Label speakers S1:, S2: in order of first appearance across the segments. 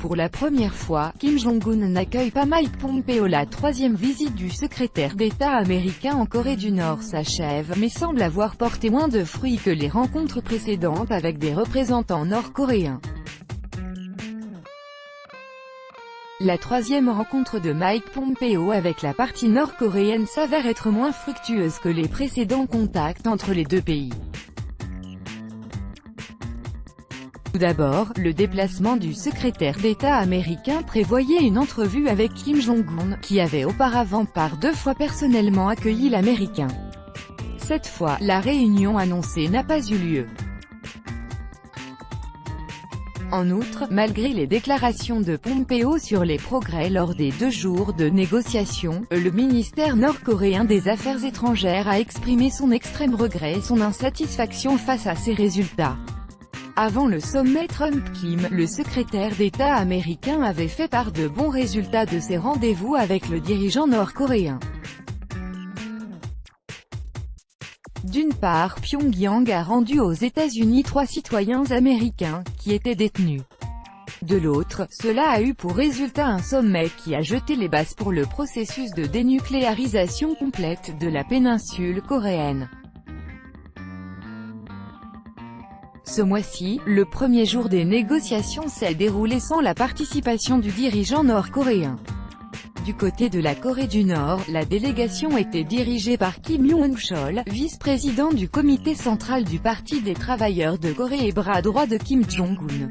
S1: pour la première fois, Kim Jong-un n'accueille pas Mike Pompeo. La troisième visite du secrétaire d'État américain en Corée du Nord s'achève, mais semble avoir porté moins de fruits que les rencontres précédentes avec des représentants nord-coréens. La troisième rencontre de Mike Pompeo avec la partie nord-coréenne s'avère être moins fructueuse que les précédents contacts entre les deux pays. Tout d'abord, le déplacement du secrétaire d'État américain prévoyait une entrevue avec Kim Jong-un, qui avait auparavant par 2 fois personnellement accueilli l'Américain. Cette fois, la réunion annoncée n'a pas eu lieu. En outre, malgré les déclarations de Pompeo sur les progrès lors des 2 jours de négociations, le ministère nord-coréen des Affaires étrangères a exprimé son extrême regret et son insatisfaction face à ces résultats. Avant le sommet Trump-Kim, le secrétaire d'État américain avait fait part de bons résultats de ses rendez-vous avec le dirigeant nord-coréen. D'une part, Pyongyang a rendu aux États-Unis 3 citoyens américains, qui étaient détenus. De l'autre, cela a eu pour résultat un sommet qui a jeté les bases pour le processus de dénucléarisation complète de la péninsule coréenne. Ce mois-ci, le premier jour des négociations s'est déroulé sans la participation du dirigeant nord-coréen. Du côté de la Corée du Nord, la délégation était dirigée par Kim Yong-chol, vice-président du comité central du Parti des travailleurs de Corée et bras droit de Kim Jong-un.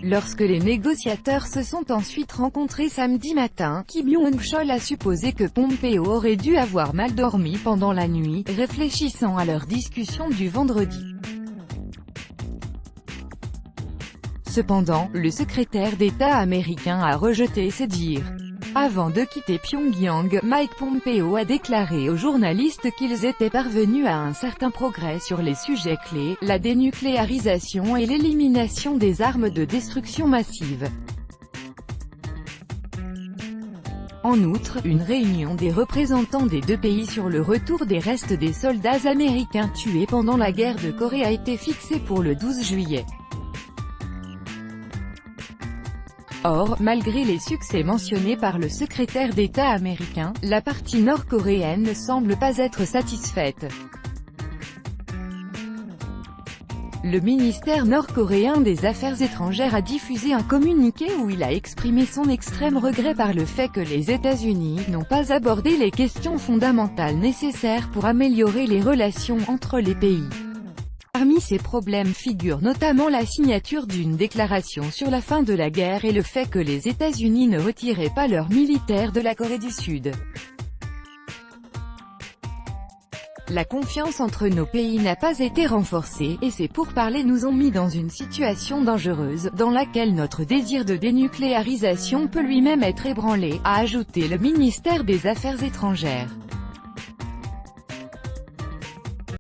S1: Lorsque les négociateurs se sont ensuite rencontrés samedi matin, Kim Yong-chol a supposé que Pompeo aurait dû avoir mal dormi pendant la nuit, réfléchissant à leur discussion du vendredi. Cependant, le secrétaire d'État américain a rejeté ces dires. Avant de quitter Pyongyang, Mike Pompeo a déclaré aux journalistes qu'ils étaient parvenus à un certain progrès sur les sujets clés, la dénucléarisation et l'élimination des armes de destruction massive. En outre, une réunion des représentants des 2 pays sur le retour des restes des soldats américains tués pendant la guerre de Corée a été fixée pour le 12 juillet. Or, malgré les succès mentionnés par le secrétaire d'État américain, la partie nord-coréenne ne semble pas être satisfaite. Le ministère nord-coréen des Affaires étrangères a diffusé un communiqué où il a exprimé son extrême regret par le fait que les États-Unis n'ont pas abordé les questions fondamentales nécessaires pour améliorer les relations entre les pays. Parmi ces problèmes figure notamment la signature d'une déclaration sur la fin de la guerre et le fait que les États-Unis ne retiraient pas leurs militaires de la Corée du Sud. La confiance entre nos pays n'a pas été renforcée, et ces pourparlers nous ont mis dans une situation dangereuse, dans laquelle notre désir de dénucléarisation peut lui-même être ébranlé, a ajouté le ministère des Affaires étrangères.